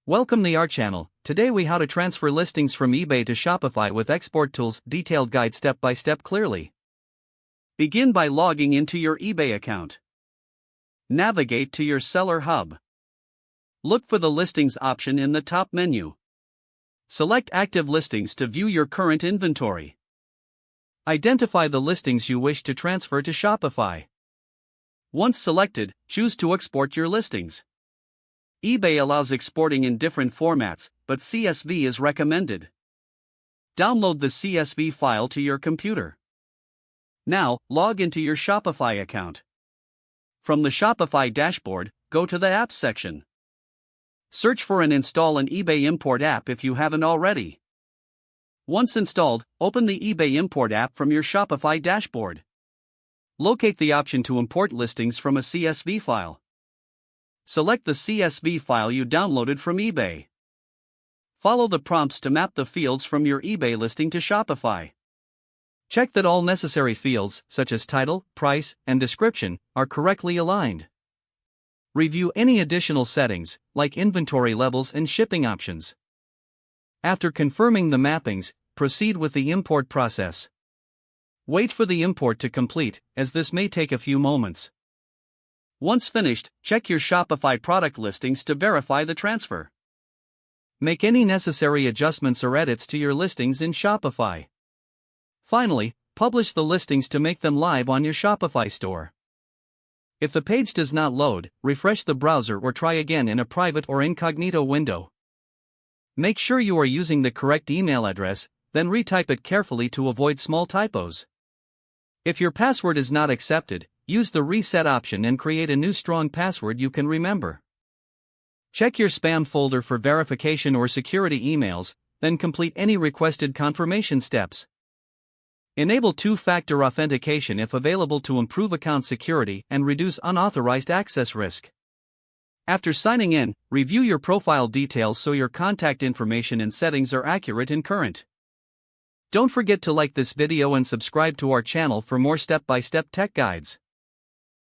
Welcome to our channel. Today we how to transfer listings from eBay to Shopify with export tools, detailed guide step by step clearly. Begin by logging into your eBay account. Navigate to your seller hub. Look for the listings option in the top menu. Select active listings to view your current inventory. Identify the listings you wish to transfer to Shopify. Once selected, choose to export your listings. eBay allows exporting in different formats, but CSV is recommended. Download the CSV file to your computer. Now, log into your Shopify account. From the Shopify dashboard, go to the Apps section. Search for and install an eBay import app if you haven't already. Once installed, open the eBay import app from your Shopify dashboard. Locate the option to import listings from a CSV file. Select the CSV file you downloaded from eBay. Follow the prompts to map the fields from your eBay listing to Shopify. Check that all necessary fields, such as title, price, and description, are correctly aligned. Review any additional settings, like inventory levels and shipping options. After confirming the mappings, proceed with the import process. Wait for the import to complete, as this may take a few moments. Once finished, check your Shopify product listings to verify the transfer. Make any necessary adjustments or edits to your listings in Shopify. Finally, publish the listings to make them live on your Shopify store. If the page does not load, refresh the browser or try again in a private or incognito window. Make sure you are using the correct email address, then retype it carefully to avoid small typos. If your password is not accepted, use the reset option and create a new strong password you can remember. Check your spam folder for verification or security emails, then complete any requested confirmation steps. Enable two-factor authentication if available to improve account security and reduce unauthorized access risk. After signing in, review your profile details so your contact information and settings are accurate and current. Don't forget to like this video and subscribe to our channel for more step-by-step tech guides.